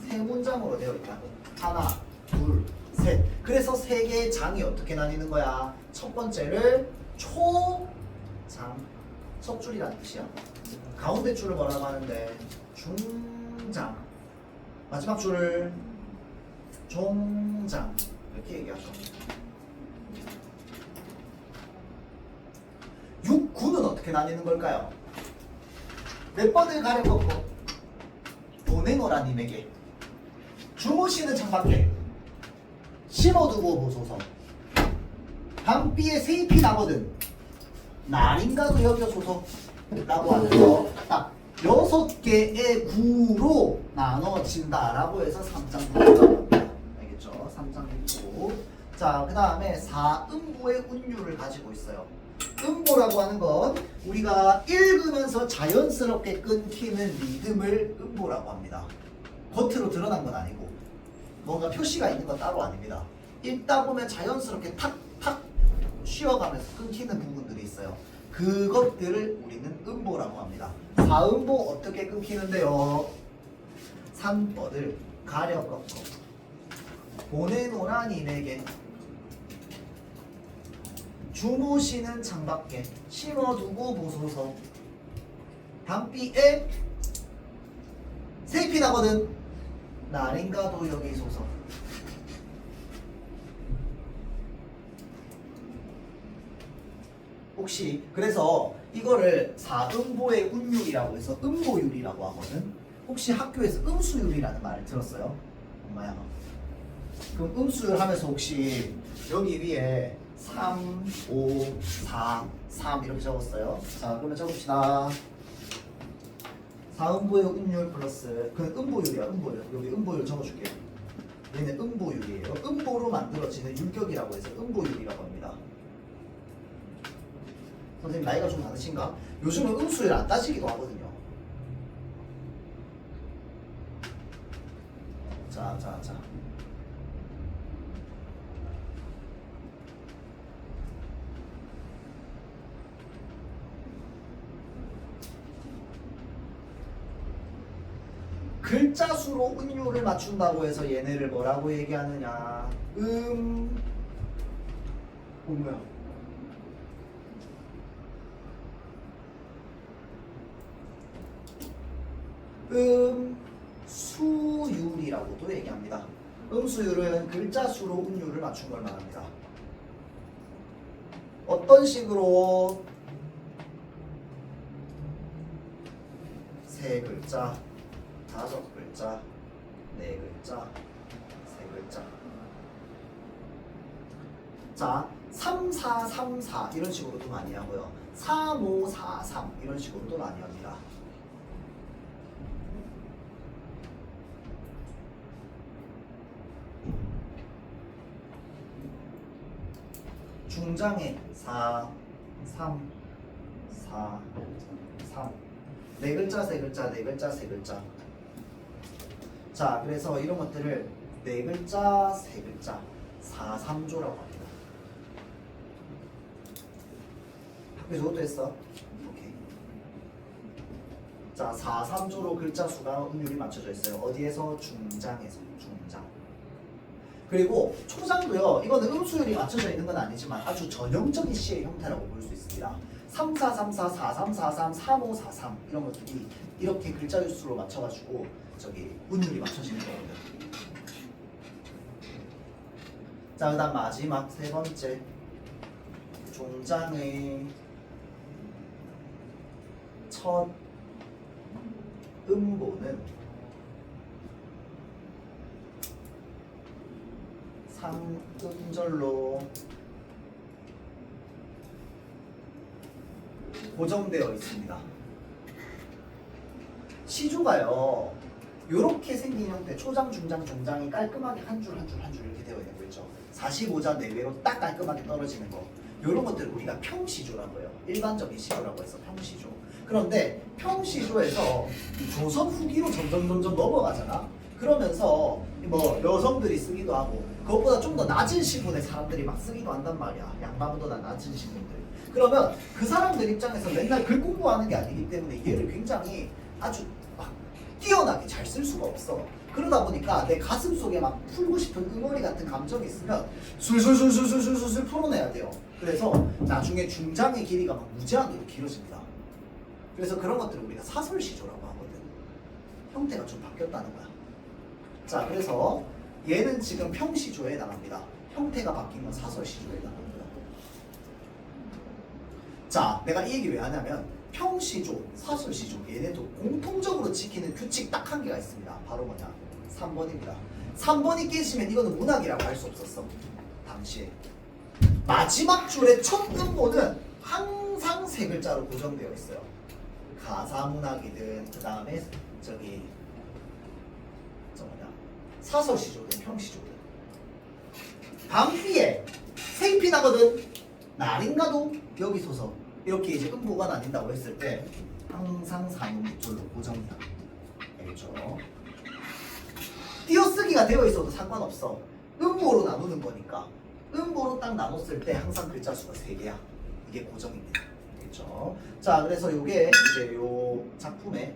세 문장으로 되어 있다. 하나, 둘, 셋. 그래서 세 개의 장이 어떻게 나뉘는 거야? 첫 번째를 초장, 첫 줄이라는 뜻이야. 가운데 줄을 뭐라고 하는데 중장, 마지막 줄을 종장 이렇게 얘기하죠. 6구는 어떻게 나뉘는 걸까요? 몇 번을 가려 꺾고 보내노라 님에게 주무시는 창밖에 심어두고 보소서. 밤비에 세입이 나거든 날인가도 여겨소서 라고 하면서 딱 6개의 구로 나눠진다라고 해서 3장 6구라고 알겠죠? 3장 6구. 자, 그 다음에 사음보의 운율을 가지고 있어요. 음보라고 하는 건 우리가 읽으면서 자연스럽게 끊기는 리듬을 음보라고 합니다. 겉으로 드러난 건 아니고 뭔가 표시가 있는 건 따로 아닙니다. 읽다 보면 자연스럽게 탁탁 쉬어가면서 끊기는 부분들이 있어요. 그것들을 우리는 음보라고 합니다. 사음보 어떻게 끊기는데요? 산벌을 가려 꺾어 보내노라 님에게 주무시는 창밖에 심어두고 보소서. 밤비에 세입이 나거든 날인가도 여기소서. 혹시 그래서 이거를 사음보의 운율이라고 해서 음보율이라고 하거든. 혹시 학교에서 음수율이라는 말을 들었어요? 엄마야. 그럼 음수율 하면서 혹시 여기 위에 3, 5, 4, 3 이렇게 적었어요. 자, 그러면 적읍시다. 사음보의 운율 플러스 그 음보율이야. 음보율. 여기 음보율 적어줄게요. 얘는 음보율이에요. 음보로 만들어지는 율격이라고 해서 음보율이라고 합니다. 선생님 나이가 좀 많으신가? 요즘은 음수율 안 따지기도 하거든요. 자. 글자 수로 운율을 맞춘다고 해서 얘네를 뭐라고 얘기하느냐? 뭐야? 수율이라고도 얘기합니다. 음수율은 글자 수로 운율을 맞춘 걸 말합니다. 어떤 식으로? 세 글자, 다섯 글자, 네 글자, 세 글자. 자, 3, 4, 3, 4 이런 식으로도 많이 하고요. 3, 5, 4, 3 이런 식으로도 많이 합니다. 중장에 4, 3, 4, 3 네 글자, 세 글자, 네 글자, 세 글자. 자, 그래서 이런 것들을 네 글자, 세 글자, 4, 3조라고 합니다. 학교에서 그것도 했어? 오케이. 자, 4, 3조로 글자 수가 운율이 맞춰져 있어요. 어디에서? 중장에서. 중장. 그리고 초장도요. 이거는 음수율이 맞춰져 있는 건 아니지만 아주 전형적인 시의 형태라고 볼 수 있습니다. 3, 4, 3, 4, 4, 3, 4, 3, 3, 5, 4, 3 이런 것들이 이렇게 글자 수로 맞춰가지고 저기 운율이 맞춰지는 거거든요. 자, 그 다음 마지막 세 번째 종장의 첫 음보는 상음절로 고정되어 있습니다. 시조가요 요렇게 생긴 형태 초장, 중장, 종장이 깔끔하게 한 줄 한 줄 한 줄 이렇게 되어 있는 거 있죠. 45자 내외로 딱 깔끔하게 떨어지는 거. 요런 것들을 우리가 평시조라고 해요. 일반적인 시조라고 해서 평시조. 그런데 평시조에서 이 조선 후기로 점점 넘어가잖아. 그러면서 뭐 여성들이 쓰기도 하고 그것보다 좀 더 낮은 시분의 사람들이 막 쓰기도 한단 말이야. 양반보다 낮은 시분들. 그러면 그 사람들 입장에서 맨날 글 공부하는 게 아니기 때문에 얘를 굉장히 아주 막 뛰어나게 잘 쓸 수가 없어. 그러다 보니까 내 가슴 속에 막 풀고 싶은 응어리 같은 감정이 있으면 술술술술술술술 풀어내야 돼요. 그래서 나중에 중장의 길이가 막 무제한으로 길어집니다. 그래서 그런 것들을 우리가 사설시조라고 하거든. 형태가 좀 바뀌었다는 거야. 자, 그래서 얘는 지금 평시조에 해당합니다. 형태가 바뀐 건 사설시조에 해당합니다. 자, 내가 이 얘기 왜 하냐면 평시조, 사설시조 얘네도 공통적으로 지키는 규칙 딱 한 개가 있습니다. 바로 뭐냐? 3번입니다. 3번이 깨지면 이거는 문학이라고 할 수 없었어. 당시에. 마지막 줄의 첫 음모는 항상 세 글자로 고정되어 있어요. 가사문학이든 그 다음에 저기 사설시조든 평시조든. 밤비에 생피 나거든. 날인가도 여기 소서 이렇게 이제 음보가 나뉜다고 했을 때 항상 4문줄로 고정이야. 알겠죠? 띄어쓰기가 되어 있어도 상관없어. 음보로 나누는 거니까. 음보로 딱 나눴을 때 항상 글자 수가 3개야. 이게 고정입니다. 알겠죠? 자, 그래서 이게 이제 요 작품의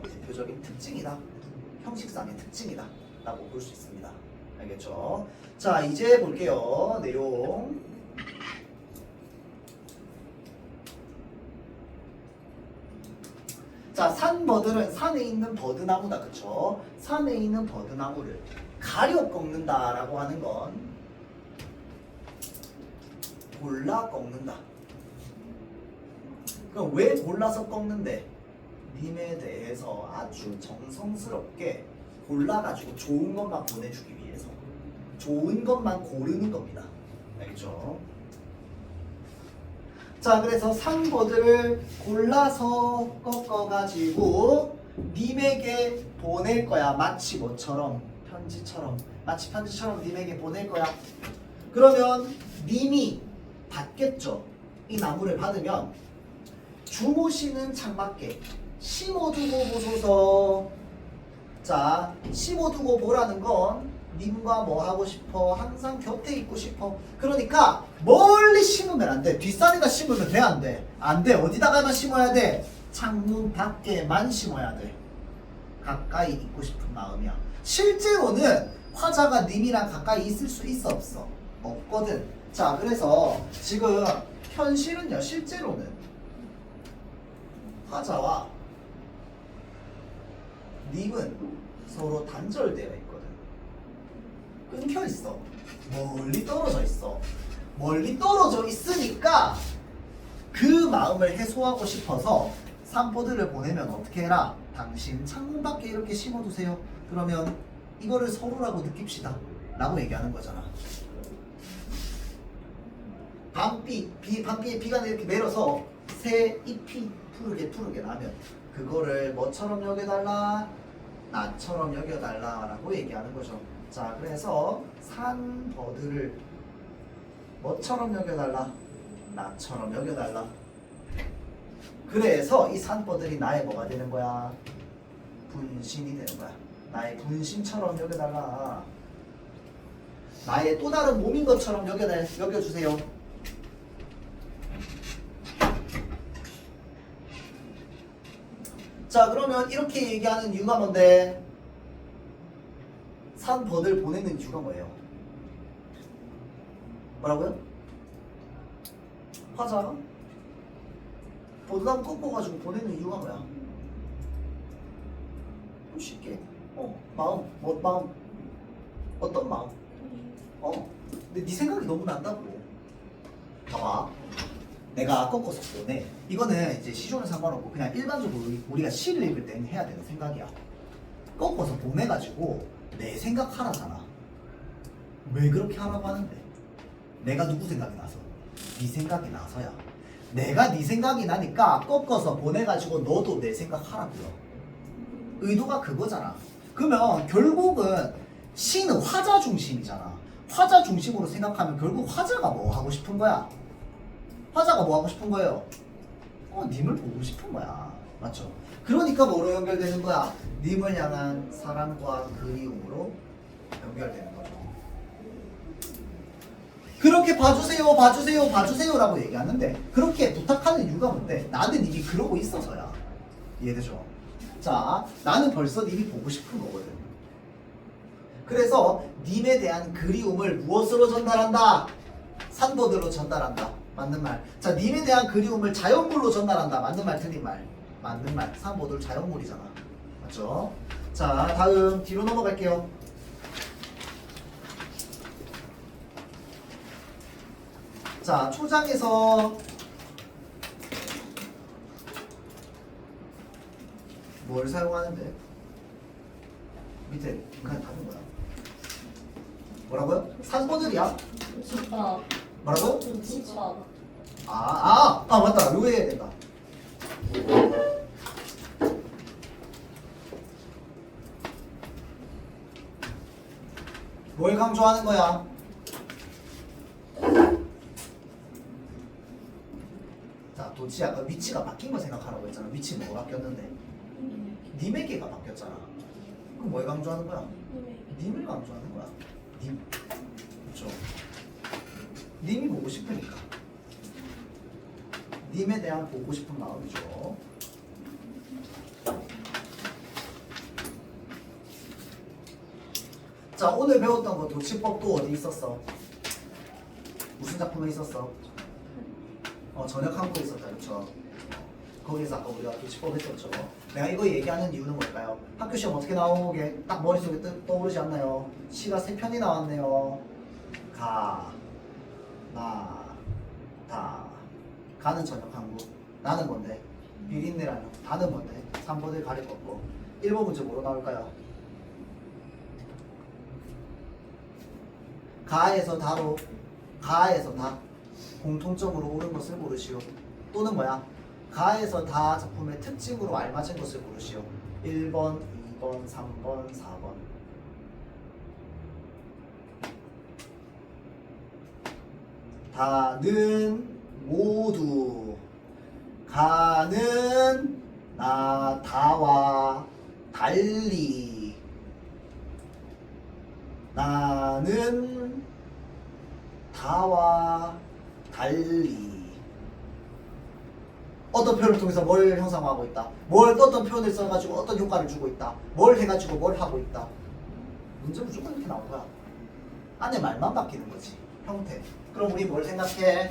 대표적인 특징이다. 형식상의 특징이다. 라고 볼 수 있습니다. 알겠죠? 자, 이제 볼게요. 내용. 자, 산버들은 산에 있는 버드나무다. 그쵸? 산에 있는 버드나무를 가려 꺾는다라고 하는 건 골라 꺾는다. 그럼 왜 골라서 꺾는데? 님에 대해서 아주 정성스럽게 골라가지고 좋은 것만 보내주기 위해서 좋은 것만 고르는 겁니다. 알겠죠? 자, 그래서 산버들을 골라서 꺾어가지고 님에게 보낼 거야. 마치 뭐처럼? 편지처럼. 마치 편지처럼 님에게 보낼 거야. 그러면 님이 받겠죠. 이 나무를 받으면 주무시는 창밖에 심어두고 보소서. 자, 심어두고 보라는 건 님과 뭐 하고 싶어? 항상 곁에 있고 싶어. 그러니까 멀리 심으면 안 돼. 뒷산에다 심으면 돼, 안 돼? 안 돼. 어디다가만 심어야 돼? 창문 밖에만 심어야 돼. 가까이 있고 싶은 마음이야. 실제로는 화자가 님이랑 가까이 있을 수 있어, 없어? 없거든. 자, 그래서 지금 현실은요, 실제로는 화자와 님은 서로 단절되어 있거든. 끊겨 있어. 멀리 떨어져 있어. 멀리 떨어져 있으니까 그 마음을 해소하고 싶어서 산버들을 보내면 어떻게 해라? 당신 창문 밖에 이렇게 심어두세요. 그러면 이거를 서로라고 느낍시다. 라고 얘기하는 거잖아. 밤비에 비가 이렇게 내려서 새 잎이 푸르게 나면 그거를 뭐처럼 여겨달라? 나처럼 여겨달라 라고 얘기하는 거죠. 자, 그래서 산버들을 뭐처럼 여겨달라? 나처럼 여겨달라. 그래서 이 산버들이 나의 뭐가 되는 거야? 분신이 되는 거야. 나의 분신처럼 여겨달라. 나의 또 다른 몸인 것처럼 여겨주세요. 자, 그러면 이렇게 얘기하는 이유가 뭔데? 산버들 보내는 이유가 뭐예요? 뭐라고요? 화자가 버드나무 꺾어가지고 보내는 이유가 뭐야? 쉽게 마음 어떤 마음? 근데 네 생각이 너무 난다고. 봐봐, 내가 꺾어서 보내. 이거는 이제 시조는 상관없고 그냥 일반적으로 우리가 시를 읽을 때는 해야 되는 생각이야. 꺾어서 보내가지고 내 생각하라잖아. 왜 그렇게 하라고 하는데? 내가 누구 생각이 나서? 네 생각이 나서야. 내가 네 생각이 나니까 꺾어서 보내가지고 너도 내 생각하라고요. 의도가 그거잖아. 그러면 결국은 시는 화자 중심이잖아. 화자 중심으로 생각하면 결국 화자가 뭐 하고 싶은 거야? 화자가 뭐 하고 싶은 거예요? 님을 보고 싶은 거야. 맞죠? 그러니까 뭐로 연결되는 거야? 님을 향한 사랑과 그리움으로 연결되는 거죠. 그렇게 봐주세요, 봐주세요, 봐주세요라고 얘기하는데 그렇게 부탁하는 이유가 뭔데? 나는 이미 그러고 있어서야. 이해되죠? 자, 나는 벌써 님이 보고 싶은 거거든. 그래서 님에 대한 그리움을 무엇으로 전달한다? 산보드로 전달한다. 맞는 말. 자, 님에 대한 그리움을 자연물로 전달한다. 맞는 말, 틀린 말. 맞는 말. 산보드 자연물이잖아. 맞죠? 자, 다음 뒤로 넘어갈게요. 자, 초장에서 뭘 사용하는데? 밑에 그냥 다른 거야. 뭐라고요? 산보들이야? 김밥. 뭐라고? 김밥. 맞다. 요거 해야 된다. 뭘 강조하는 거야? 자, 도치 아까 위치가 바뀐 거 생각하라고 했잖아. 위치 뭐가 바뀌었는데? 님에게가 바뀌었잖아. 그럼 뭘 강조하는 거야? 님을 강조하는 거야. 님. 그렇죠? 님이 보고 싶으니까. 님에 대한 보고 싶은 마음이죠. 자, 오늘 배웠던 거 도치법도 어디 있었어? 무슨 작품에 있었어? 저녁 한국에 있었다, 그렇죠? 거기서 아까 우리가 도치법 했었죠. 내가 이거 얘기하는 이유는 뭘까요? 학교 시험 어떻게 나오게 딱 머릿속에 떠오르지 않나요? 시가 3편이 나왔네요. 가, 나, 다. 가는 저녁 한국. 나는 뭔데? 비린내라뇨. 다는 뭔데? 3번을 가릴 거고. 1번 문제 뭐로 나올까요? 가에서 다로, 가에서 다 공통점으로 옳은 것을 고르시오. 또는 뭐야? 가에서 다 작품의 특징으로 알맞은 것을 고르시오. 1번, 2번, 3번, 4번. 다는 모두 가는 나 다와 달리 나는 다와 달리 어떤 표현을 통해서 뭘 형상화하고 있다. 어떤 표현을 써가지고 어떤 효과를 주고 있다. 뭘 해가지고 뭘 하고 있다. 문제 무조건 이렇게 나온 거야. 안에 말만 바뀌는 거지. 형태. 그럼 우리 뭘 생각해?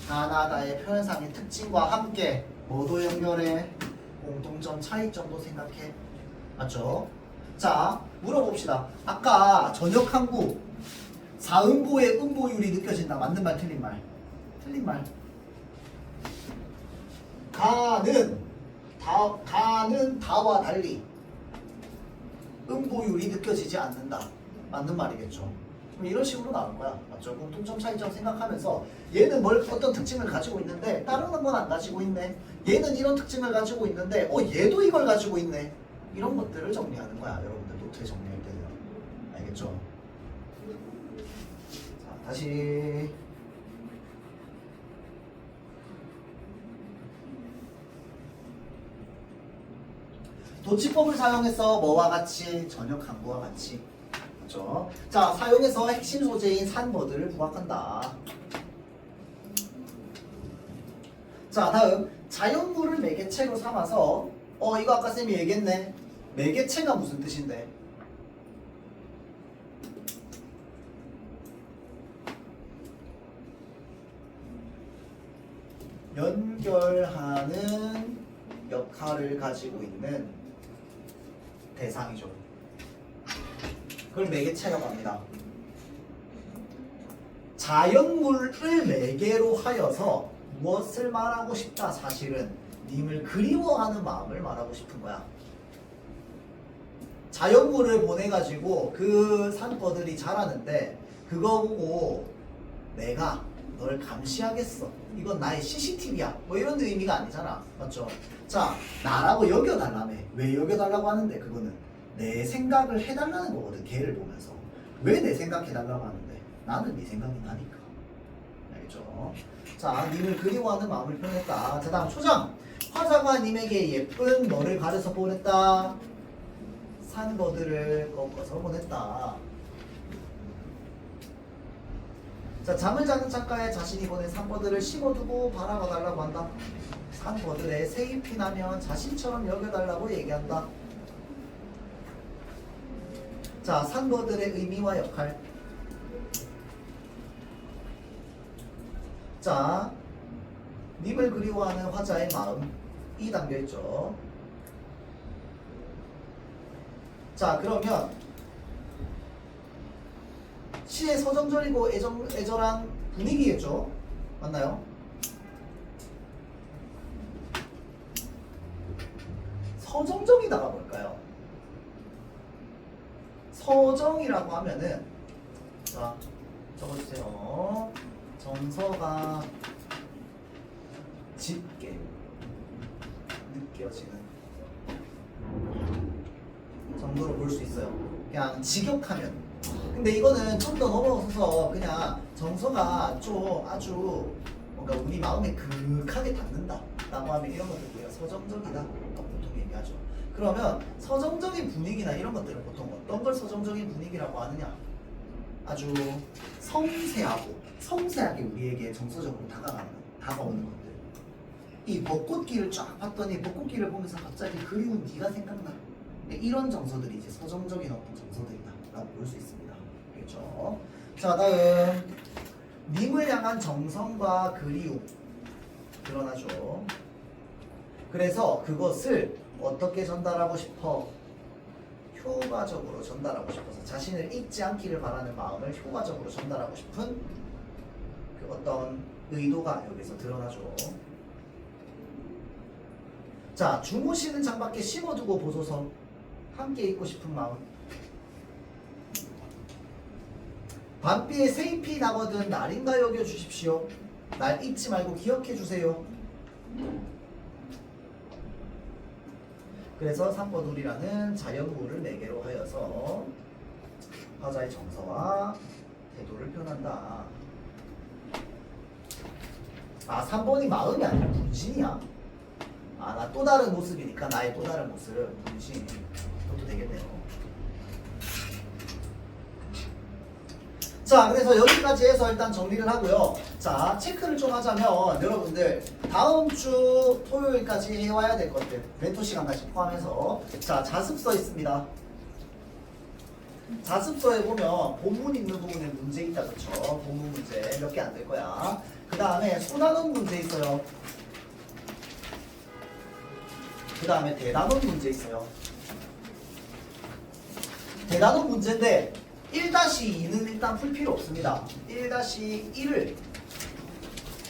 가나다의 표현상의 특징과 함께 뭐도 연결해? 공통점, 차이점도 생각해. 맞죠? 자, 물어봅시다. 아까 저녁 항구 4음보의 음보율이 느껴진다. 맞는 말, 틀린 말? 틀린 말. 가는 다와 달리 음보율이 느껴지지 않는다. 맞는 말이겠죠. 그럼 이런 식으로 나올 거야. 맞죠? 공통점 차이점 생각하면서 얘는 어떤 특징을 가지고 있는데 다른 건 안 가지고 있네. 얘는 이런 특징을 가지고 있는데 얘도 이걸 가지고 있네. 이런 것들을 정리하는 거야. 여러분들 노트에 정리할 때는. 알겠죠? 자, 다시 도치법을 사용해서 뭐와 같이? 저녁 항구와 같이. 그렇죠? 자, 사용해서 핵심 소재인 산버드를 부각한다. 자, 다음 자연물을 매개체로 삼아서 이거 아까 쌤이 얘기했네. 매개체가 무슨 뜻인데? 연결하는 역할을 가지고 있는 대상이죠. 그걸 매개체라고 합니다. 자연물을 매개로 하여서 무엇을 말하고 싶다? 사실은 님을 그리워하는 마음을 말하고 싶은 거야. 자연물을 보내가지고 그 산버들이 자라는데 그거 보고 내가 너를 감시하겠어. 이건 나의 CCTV야. 뭐 이런 의미가 아니잖아. 맞죠? 자, 나라고 여겨달라며. 왜 여겨달라고 하는데? 그거는 내 생각을 해달라는 거거든. 걔를 보면서. 왜 내 생각 해달라고 하는데? 나는 네 생각이 나니까. 알겠죠? 자, 님을 그리워하는 마음을 표현했다. 자, 다음 초장. 화자가 님에게 예쁜 너를 가려서 보냈다. 산버드를 꺾어서 보냈다. 자, 잠을 자는 창가에 자신이 보낸 산버드를 심어두고 바라봐달라고 한다. 산버들의 새잎이 나면 자신처럼 여겨달라고 얘기한다. 자, 산버들의 의미와 역할. 자, 님을 그리워하는 화자의 마음이 담겨있죠. 자, 그러면 시의 서정적이고 애절한 분위기겠죠? 맞나요? 서정적이다가 뭘까요? 서정이라고 하면은, 자, 적어주세요. 정서가 짙게 느껴지는 정도로 볼 수 있어요. 그냥 직역하면. 근데 이거는 좀 더 넘어서서 그냥 정서가 좀 아주 뭔가 우리 마음에 그윽하게 닿는다 라고 하면 이런 것들 우리가 서정적이다 보통 얘기하죠. 그러면 서정적인 분위기나 이런 것들은 보통 어떤 걸 서정적인 분위기라고 하느냐? 아주 섬세하게 우리에게 정서적으로 다가오는 것들. 이 벚꽃길을 쫙 봤더니 벚꽃길을 보면서 갑자기 그리운 네가 생각나. 이런 정서들이 이제 서정적인 어떤 정서들이다 라고 볼 수 있습니다. 알겠죠? 자, 다음 님을 향한 정성과 그리움 드러나죠. 그래서 그것을 어떻게 전달하고 싶어? 효과적으로 전달하고 싶어서 자신을 잊지 않기를 바라는 마음을 효과적으로 전달하고 싶은 그 어떤 의도가 여기서 드러나죠. 자, 주무시는 창밖에 심어두고 보소서. 함께 있고 싶은 마음. 밤비에 새잎이 나거든 날인가 여겨주십시오. 날 잊지 말고 기억해주세요. 그래서 산버둘이라는 자연물을 매개로 하여서 화자의 정서와 태도를 표현한다. 아, 3번이 마음이 아니라 분신이야. 아, 나 또 다른 모습이니까 나의 또 다른 모습 분신. 그것도 되겠네요. 자, 그래서 여기까지 해서 일단 정리를 하고요. 자, 체크를 좀 하자면 여러분들 다음 주 토요일까지 해와야 될 것들 멘토 시간까지 포함해서 자, 자습서 있습니다. 자습서에 보면 본문 있는 부분에 문제 있다, 그쵸? 본문 문제 몇 개 안 될 거야. 그 다음에 소단원 문제 있어요. 그 다음에 대단원 문제 있어요. 대단원 문제인데 1-2는 일단 풀 필요 없습니다. 1-1을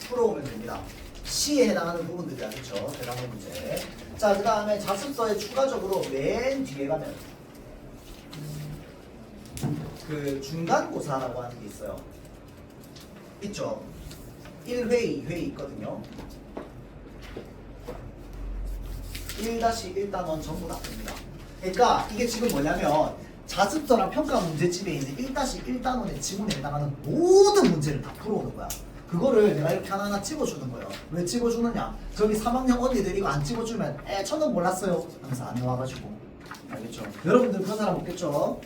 풀어오면 됩니다. 시에 해당하는 부분들이야, 그쵸? 대단원 문제. 자, 그 다음에 자습서에 추가적으로 맨 뒤에 가면 그 중간고사라고 하는 게 있어요. 있죠? 1회, 2회 있거든요. 1-1단원 전부 다 풉니다. 그러니까 이게 지금 뭐냐면 자습서랑 평가 문제집에 있는 1-1단원의 지문에 해당하는 모든 문제를 다 풀어오는 거야. 그거를 내가 이렇게 하나하나 찍어주는 거예요. 왜 찍어주느냐? 저기 3학년 언니들 이거 안 찍어주면 저는 몰랐어요 하면서 안 해와가지고. 알겠죠? 여러분들 그런 사람 없겠죠?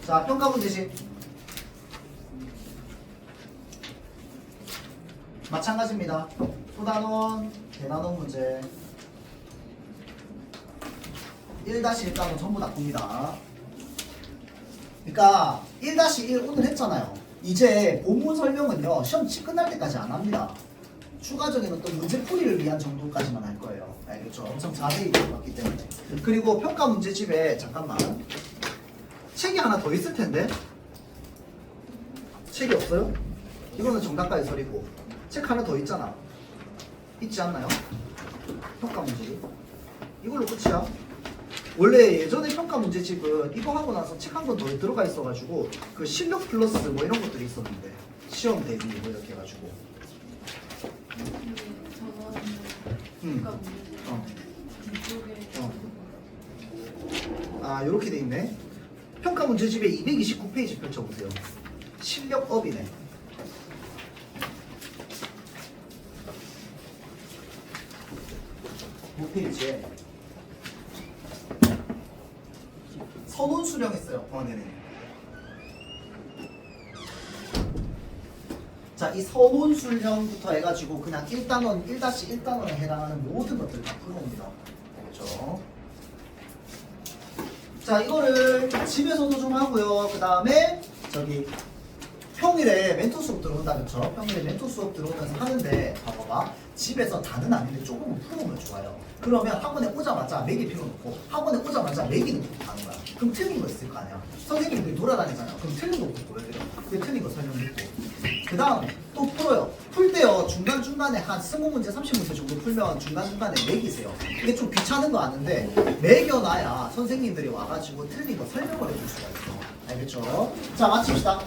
자, 평가 문제집 마찬가지입니다. 소단원, 대단원 문제 1-1단원 전부 다 풉니다. 그러니까 1-1 오늘 했잖아요. 이제 본문 설명은요 시험 끝날 때까지 안 합니다. 추가적인 어떤 문제풀이를 위한 정도까지만 할 거예요. 알겠죠? 엄청 자세히 들어갔기 때문에. 그리고 평가 문제집에 잠깐만 책이 하나 더 있을 텐데 책이 없어요? 이거는 정답과 해설이고 책 하나 더 있잖아. 있지 않나요? 평가 문제집 이걸로 끝이야. 원래 예전에 평가 문제집은 이거 하고 나서 책 한 권 더 들어가 있어가지고 그 실력 플러스 뭐 이런 것들이 있었는데 시험 대비 뭐 이렇게 해가지고. 아 요렇게 돼 있네. 평가 문제집에 229페이지 펼쳐보세요. 실력업이네. 그 페이지에 선원 수령했어요. 네네. 자, 이 선원 수령부터 해가지고 그냥 1단원, 1-1단원에 해당하는 모든 것들 다 풀어옵니다. 알겠죠? 자, 이거를 집에서도 좀 하고요. 그 다음에 저기 평일에 멘토 수업 들어온다, 그쵸? 평일에 멘토 수업 들어오면서 하는데 봐봐봐. 집에서 다는 아닌데 조금은 풀어오면 좋아요. 그러면 학원에 오자마자 매길 필요 없고 학원에 오자마자 매기는 것도 가는 거야. 그럼 틀린 거 있을 거 아니야. 선생님들이 돌아다니잖아. 그럼 틀린 거부터 보여드려. 그 틀린 거 설명드리고. 그 다음 또 풀어요. 풀 때요. 중간중간에 한 20문제, 30문제 정도 풀면 중간중간에 매기세요. 이게 좀 귀찮은 거 아는데 매겨놔야 선생님들이 와가지고 틀린 거 설명을 해줄 수가 있어. 알겠죠? 자, 마칩시다.